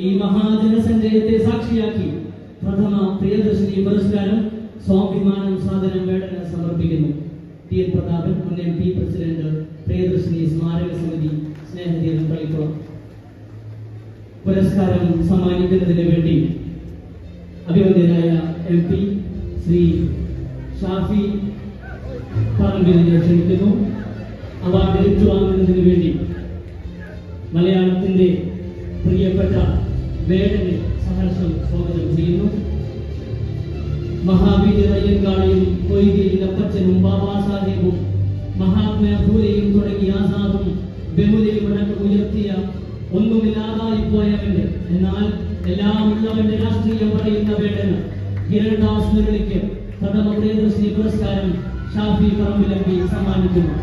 ഈ മഹാജനസഞ്ചയത്തെ സാക്ഷിയാക്കി പ്രഥമ പ്രിയദർശിനി പുരസ്കാരം സ്വാഭിമാനം സാധനം വേടന സമർപ്പിക്കുന്നു. ടി എൻ പ്രതാപൻ, മുൻ MP, പ്രസിഡന്റ്, പ്രിയദർശിനി സ്മാരക സമിതി, സ്നേഹതീരം കളിക്കുളം. പുരസ്കാരം സമ്മാനിക്കുന്നതിന് വേണ്ടി അഭിവന്ദ്യനായ MP ശ്രീ ഷാഫി പറമ്പിലിനെ ക്ഷണിക്കുന്നു. അവാർഡ് ഏറ്റുവാങ്ങുന്നതിന് വേണ്ടി മലയാളത്തിന്റെ പ്രിയപ്പെട്ട വേടനെ സഹർഷം സ്വാഗതം ചെയ്യുന്നു. മഹാവീരയ്യങ്കാളിയും കൊയ്കയിലപ്പച്ചനും ബാബാ സാഹേബും മഹാത്മാ ഫൂലെയും തുടങ്ങി ആസാദും ബെമുലയും അടക്കം ഉയർത്തിയ ഒന്നുമില്ലാതായി പോയവന്റെ എന്നാൽ എല്ലാം ഉള്ളവന്റെ രാഷ്ട്രീയം പറയുന്ന വേടന് ഹിരൺദാസ് മുരളിക്ക് പ്രഥമ പ്രിയദർശിനി പുരസ്കാരം ഷാഫി പറമ്പിലമ്പി സമ്മാനിക്കുന്നു.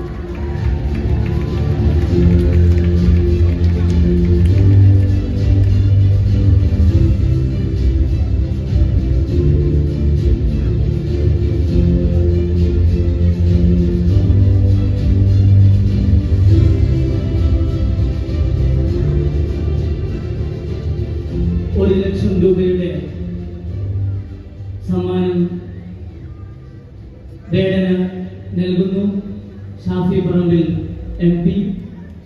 രൂപയുടെ സമ്മാനം വേടന് നൽകുന്നു. Shafi Parambil MP,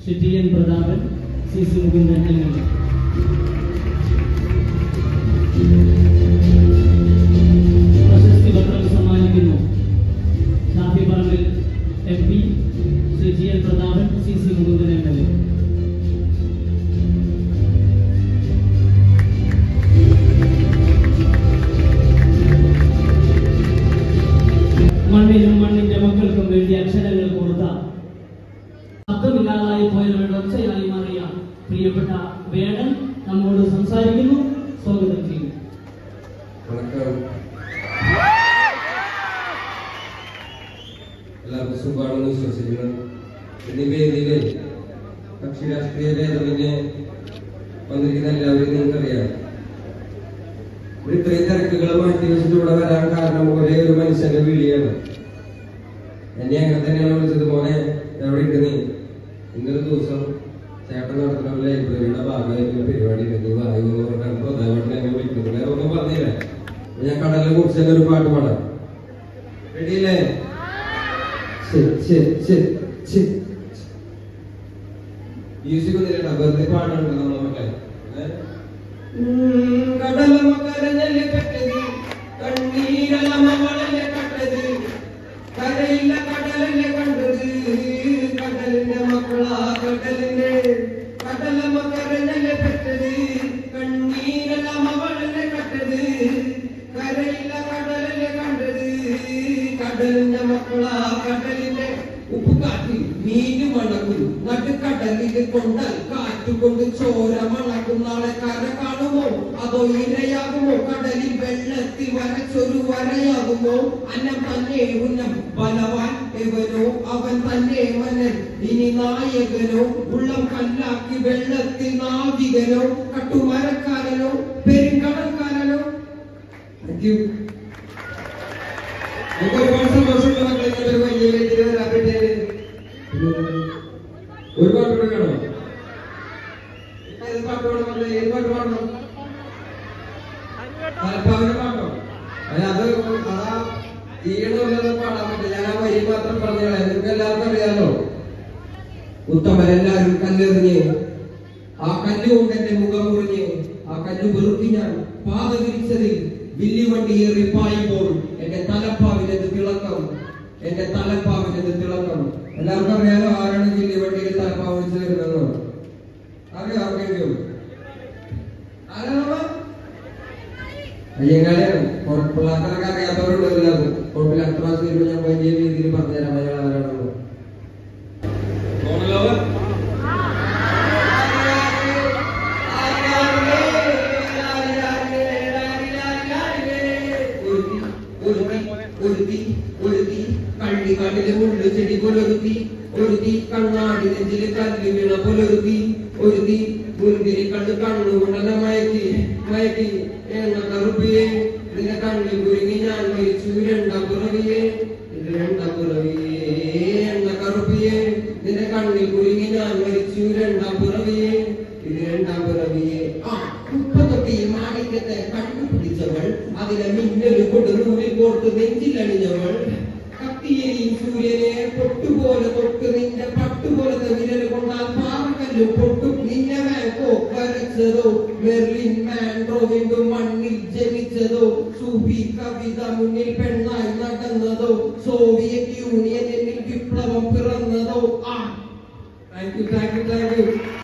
Shri T N Prathapan, CC Mukundan എന്നിവർ. പ്രശസ്തി പത്രം സമ്മാനിക്കുന്നു. Shafi Parambil MP, Shri T N Prathapan, CC Mukundan എന്നിവർ. മണ്ണിനും മണ്ണിന്റെ മക്കൾക്കും വേണ്ടി അക്ഷരങ്ങൾ കൊടുത്ത ശബ്ദമില്ലാതായി പോയവരുടെ ഒച്ചയായി മാറിയ പ്രിയപ്പെട്ട വേടൻ നമ്മോട് സംസാരിക്കുന്നു. സ്വാഗതം ചെയ്യുന്നു. എല്ലാവർക്കും സുഖമാണെന്ന് വിശ്വസിക്കുന്നു. എന്നീ വേദിയിലെ കക്ഷി രാഷ്ട്രീയ ഭേദമന്യേ വന്നിരിക്കുന്ന എല്ലാവരും നിങ്ങൾക്കറിയാം. ഇത്രയും തിരക്കുകൾ മാറ്റി വെച്ചിട്ട് ഇവിടെ വരാൻ കാരണം ഒരേ ഒരു മനുഷ്യന്റെ വിളിയാണ്. എന്നെ അങ്ങനെ തന്നെയാണ് വിളിച്ചത്, മോനെ എവിടെ ഉണ്ട് നീ? ഇന്നൊരു ദിവസം ചേട്ടൻ നടത്തുന്ന ലൈബ്രറിയുടെ ഭാഗമായിട്ടുള്ള പരിപാടി നീ വായു എന്ന് പറഞ്ഞാൽ പ്രധാനമായിട്ട് എന്നെ വിളിക്കുന്നത്. വേറെ ഒന്നും പറഞ്ഞില്ല. ഞാൻ കടലിനെ കുറിച്ച് തന്നെ ഒരു പാട്ട് പാടാം. റെഡിയല്ലേ? മ്യൂസിക് ഒന്നുമില്ല, വെറുതെ പാടുന്നുണ്ട് നമ്മളെ മക്കളെ. കടലമ്മ കരഞ്ഞല്ലേ കട്ടത്, കണ്ണീരലമ്മ വളല്ലേ കട്ടത്, കരയില്ല കടലല്ലേ കണ്ടത്, കടലിന്റെ മക്കളാ കടലിന്റെ. കടലമ്മ കരഞ്ഞല്ലേ പെട്ടത്, കണ്ണീരലമ്മ വളല്ലേ കട്ടത്, കരയില്ല കടലല്ലേ കണ്ടത്, കടലിന്റെ മക്കളാ കടലിന്റെ. ഉപ്പുകാട്ടി മീന് മണക്കും നടുക്കടലിൽ കൊണ്ടാൽ കാറ്റുകൊണ്ട് ചോര മണക്കും. നാളെ കര കാണുമോ അതോ ഇരയാകുമോ? കടലിൽ വെള്ളത്തിൽ വരച്ചൊരു വരയാകുമോ? അന്നം തന്നെ ഉന്നം ബലവാൻ എവനോ അവൻ തന്നെ മനൻ. ഇനി നായകനോ ഉള്ളം കല്ലാക്കി വെള്ളത്തിൽ നാവികനോ കട്ടുമരക്കാരനോ പെരുങ്കടൽക്കാരനോ? ഒരുപാട് സന്തോഷമുള്ള മക്കളെ വലിയ വേദിയിൽ വരാൻ പറ്റിയത്. ഒരു പാട്ട് കൂടെ കാണോ? ഏത് പാട്ട് പാടണം? ഏത് പാട്ട് പാടണം? തലപ്പാവിന്റെ പാട്ടോ? അത് അതാ ഈണമില്ലാതെ പാടാൻ പറ്റില്ല. ഞാൻ ആ വരി മാത്രം പറഞ്ഞോളാം. നിങ്ങൾക്ക് എല്ലാവർക്കും അറിയാലോ. ഉത്തമരെല്ലാവരും കല്ലെറിഞ്ഞ് ആ കല്ലുകൊണ്ട് എന്റെ മുഖം മുറിഞ്ഞ് ആ കല്ല് വെറുക്കി ഞാൻ പാത വിരിച്ചതിൽ വില്ലുവണ്ടി ഏറി പായുമ്പോൾ എന്റെ തലപ്പാവിനത് തിളക്കം, എന്റെ തലപ്പാവിനത് തിളക്കം. എല്ലാവർക്കും അറിയാലോ ആരാണ് വില്ലുവണ്ടിയിൽ തലപ്പാവ് വെച്ച് വരുന്നത്? അറിയാം ആർക്കെങ്കിലും? അയ്യങ്കാളിയാണ്. പിള്ളേർക്കൊക്കെ അറിയാത്തവരുണ്ട് എല്ലാവർക്കും. കുഴപ്പമില്ല, അടുത്ത പ്രാവശ്യം വരുമ്പോൾ ഞാൻ വലിയ രീതിയിൽ പറഞ്ഞുതരാം അയാൾ ആരാണെന്ന്. കള്ളിക്കാട്ടിലെ മുള്ളു ചെടി പോലൊരുത്തി, ഒരുത്തി കണ്ണാടി നെഞ്ചില് കല്ല് വീണ പോലൊരുത്തി, ഒരുത്തി മുന്തിരി കണ്ണ് കണ്ണുകൊണ്ടെന്ന മയക്കി മയക്കി. എണ്ണ കറുപ്പിയെ നിന്റെ കണ്ണിൽ കുരുങ്ങി ഞാൻ മരിച്ചു രണ്ട പിറവിയെ, രണ്ട പിറവിയെ. എണ്ണ കറുപ്പിയെ നിന്റെ കണ്ണിൽ കുരുങ്ങി ഞാൻ മരിച്ചു രണ്ട പിറവിയെ, ഇത് രണ്ടാം പിറവിയെ. ആ അതിലെ മിന്നൽ കൊണ്ട് നൂലിൽ കോർത്ത് നെഞ്ചിലണിഞ്ഞവൾ കത്തിയേരി സൂര്യനെ പൊട്ടുപോലെ തൊട്ട് നിന്റെ പട്ടുപോലത്തെ വിരൽ കൊണ്ടാൽ പാറക്കല്ല് പൊട്ടും. നിന്നെ വാങ്കോ വരച്ചതോ മെർലിൻ മാൻഡ്രോ വീണ്ടും മണ്ണിൽ ജനിച്ചതോ സൂഫി കവിത മുന്നിൽ പെണ്ണായി നടന്നതോ സോവിയറ്റ് യൂണിയൻ എന്നിൽ വിപ്ലവം പിറന്നതോ. Thank you.